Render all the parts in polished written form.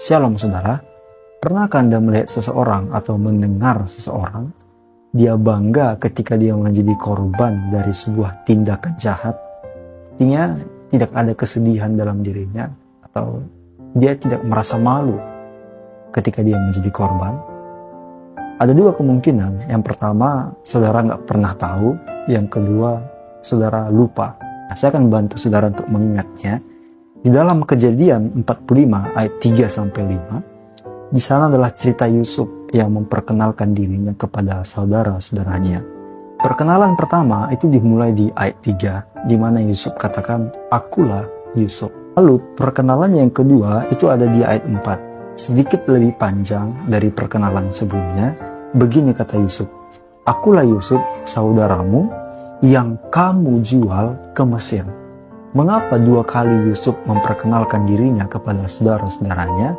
Shalom saudara, pernahkah Anda melihat seseorang atau mendengar seseorang, dia bangga ketika dia menjadi korban dari sebuah tindakan jahat? Artinya tidak ada kesedihan dalam dirinya, atau dia tidak merasa malu ketika dia menjadi korban? Ada dua kemungkinan. Yang pertama, saudara nggak pernah tahu. Yang kedua, saudara lupa. Nah, saya akan bantu saudara untuk mengingatnya. Di dalam Kejadian 45 ayat 3-5, di sana adalah cerita Yusuf yang memperkenalkan dirinya kepada saudara-saudaranya. Perkenalan pertama itu dimulai di ayat 3, di mana Yusuf katakan, "Akulah Yusuf." Lalu perkenalan yang kedua itu ada di ayat 4, sedikit lebih panjang dari perkenalan sebelumnya. Begini kata Yusuf, "Akulah Yusuf, saudaramu yang kamu jual ke Mesir." Mengapa dua kali Yusuf memperkenalkan dirinya kepada saudara-saudaranya?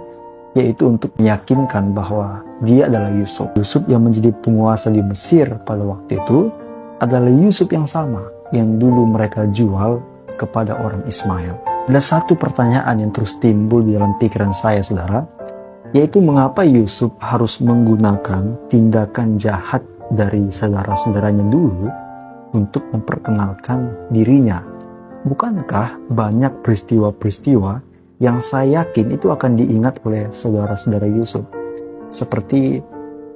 Yaitu untuk meyakinkan bahwa dia adalah Yusuf. Yusuf yang menjadi penguasa di Mesir pada waktu itu adalah Yusuf yang sama yang dulu mereka jual kepada orang Ismail. Ada satu pertanyaan yang terus timbul di dalam pikiran saya, saudara, yaitu mengapa Yusuf harus menggunakan tindakan jahat dari saudara-saudaranya dulu untuk memperkenalkan dirinya? Bukankah banyak peristiwa-peristiwa yang saya yakin itu akan diingat oleh saudara-saudara Yusuf? Seperti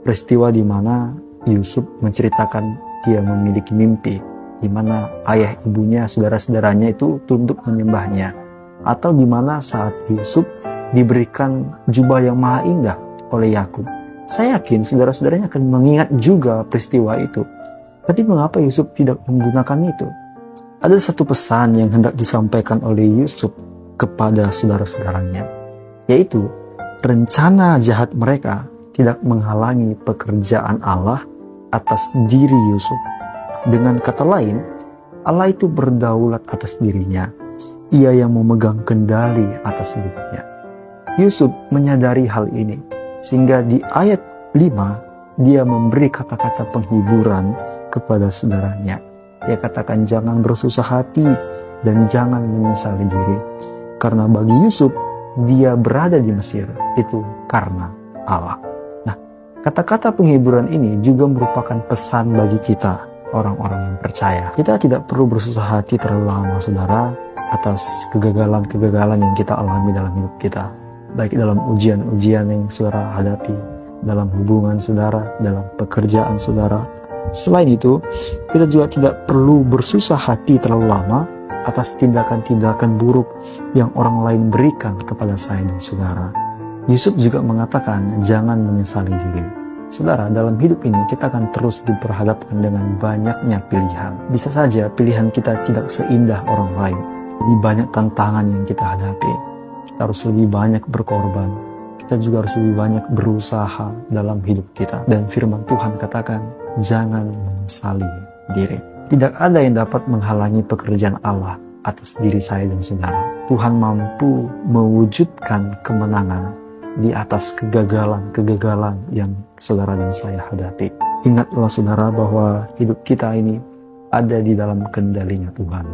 peristiwa di mana Yusuf menceritakan dia memiliki mimpi, di mana ayah ibunya, saudara-saudaranya itu tunduk menyembahnya. Atau di mana saat Yusuf diberikan jubah yang maha indah oleh Yakub. Saya yakin saudara-saudaranya akan mengingat juga peristiwa itu. Tapi mengapa Yusuf tidak menggunakan itu? Ada satu pesan yang hendak disampaikan oleh Yusuf kepada saudara-saudaranya, yaitu rencana jahat mereka tidak menghalangi pekerjaan Allah atas diri Yusuf. Dengan kata lain, Allah itu berdaulat atas dirinya. Ia yang memegang kendali atas hidupnya. Yusuf menyadari hal ini, sehingga di ayat 5 dia memberi kata-kata penghiburan kepada saudaranya. Dia katakan, jangan bersusah hati dan jangan menyesali diri. Karena bagi Yusuf, dia berada di Mesir itu karena Allah. Nah, kata-kata penghiburan ini juga merupakan pesan bagi kita, orang-orang yang percaya. Kita tidak perlu bersusah hati terlalu lama, saudara, atas kegagalan-kegagalan yang kita alami dalam hidup kita. Baik dalam ujian-ujian yang saudara hadapi, dalam hubungan saudara, dalam pekerjaan saudara. Selain itu, kita juga tidak perlu bersusah hati terlalu lama atas tindakan-tindakan buruk yang orang lain berikan kepada saya dan saudara. Yusuf juga mengatakan, jangan menyesali diri. Saudara, dalam hidup ini kita akan terus diperhadapkan dengan banyaknya pilihan. Bisa saja pilihan kita tidak seindah orang lain. Lebih banyak tantangan yang kita hadapi. Kita harus lebih banyak berkorban. Kita juga harus lebih banyak berusaha dalam hidup kita. Dan firman Tuhan katakan, jangan menyesali diri. Tidak ada yang dapat menghalangi pekerjaan Allah atas diri saya dan saudara. Tuhan mampu mewujudkan kemenangan di atas kegagalan-kegagalan yang saudara dan saya hadapi. Ingatlah saudara bahwa hidup kita ini ada di dalam kendalinya Tuhan.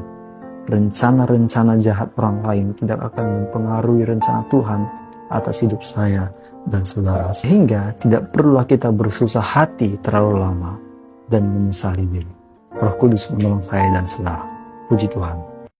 Rencana-rencana jahat orang lain tidak akan mempengaruhi rencana Tuhan atas hidup saya dan saudara. Sehingga tidak perlulah kita bersusah hati terlalu lama dan menyesali diri. Roh Kudus menolong saya dan saudara. Puji Tuhan.